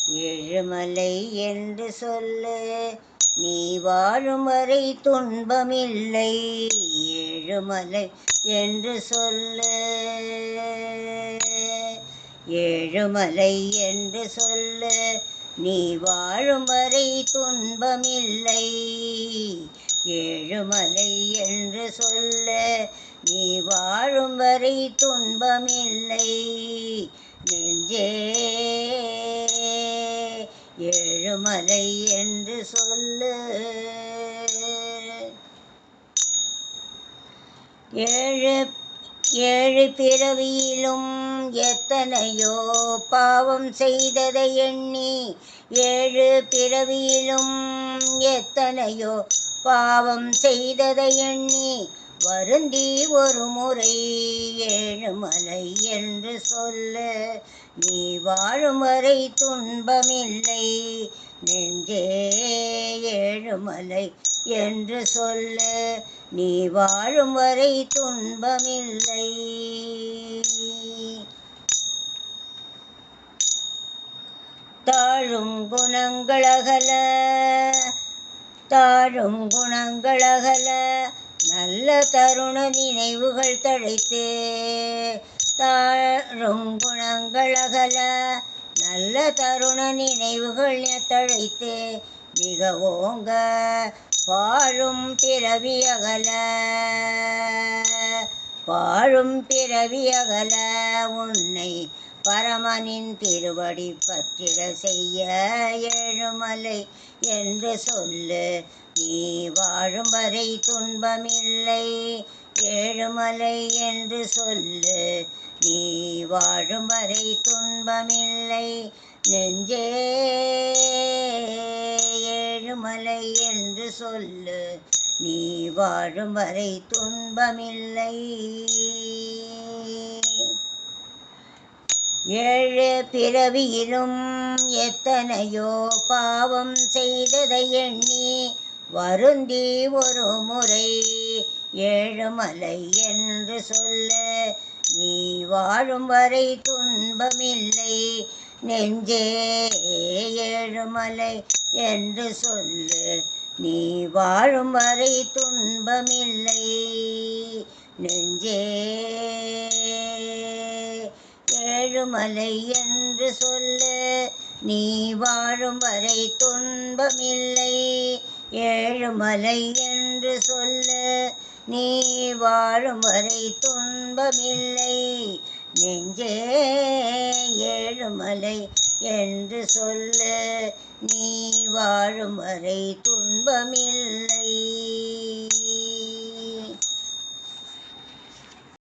ஏழுமலை என்று சொல்லு, நீ வாழும் வரை துன்பமில்லை. ஏழுமலை என்று சொல்லு, ஏழுமலை என்று சொல்லு, நீ வாழும் வரை துன்பமில்லை. ஏழுமலை என்று சொல்லு, நீ வாழும் வரை துன்பமில்லை. நெஞ்சே ஏழுமலை என்று சொல்லு. ஏழு பிறவியிலும் எத்தனையோ பாவம் செய்ததை எண்ணி, ஏழு பிறவியிலும் எத்தனையோ பாவம் செய்ததை எண்ணி, வருந்தி ஒரு முறை ஏழுமலை என்று சொல்லு, நீ வாழும் வரை துன்பமில்லை. நெஞ்சே ஏழுமலை என்று சொல்லு, நீ வாழும் வரை துன்பமில்லை. தாழும் குணங்களகல, தாழும் குணங்களகல, நல்ல தருண நினைவுகள் தழைத்து. தாழும் குணங்களகல, நல்ல தருண நினைவுகள் தழைத்து, மிக ஓங்க வாழும் பிறவி அகல, வாழும் பிறவி அகல, உன்னை பரமனின் திருவடி பற்றிட செய்ய ஏழுமலை என்று சொல்லு, நீ வாழும் வரை துன்பமில்லை. ஏழுமலை என்று சொல்லு, நீ வாழும் வரை துன்பமில்லை. நெஞ்சே ஏழுமலை என்று சொல்லு, நீ வாழும் வரை துன்பமில்லை. ஏழு பிறவியிலும் எத்தனையோ பாவம் செய்ததை எண்ணி, வருந்தி ஒரு முறை ஏழுமலை என்று சொல்லு, நீ வாழும் வரை துன்பமில்லை. நெஞ்சே ஏழுமலை என்று சொல்லு, நீ வாழும் வரை துன்பமில்லை. நெஞ்சே ஏழுமலை என்று சொல்லு, நீ வாழும் வரை துன்பமில்லை. ஏழுமலை என்று சொல்லு, நீ வாழும் வரை துன்பமில்லை. நெஞ்சே ஏழுமலை என்று சொல்லு, நீ வாழும் வரை துன்பமில்லை.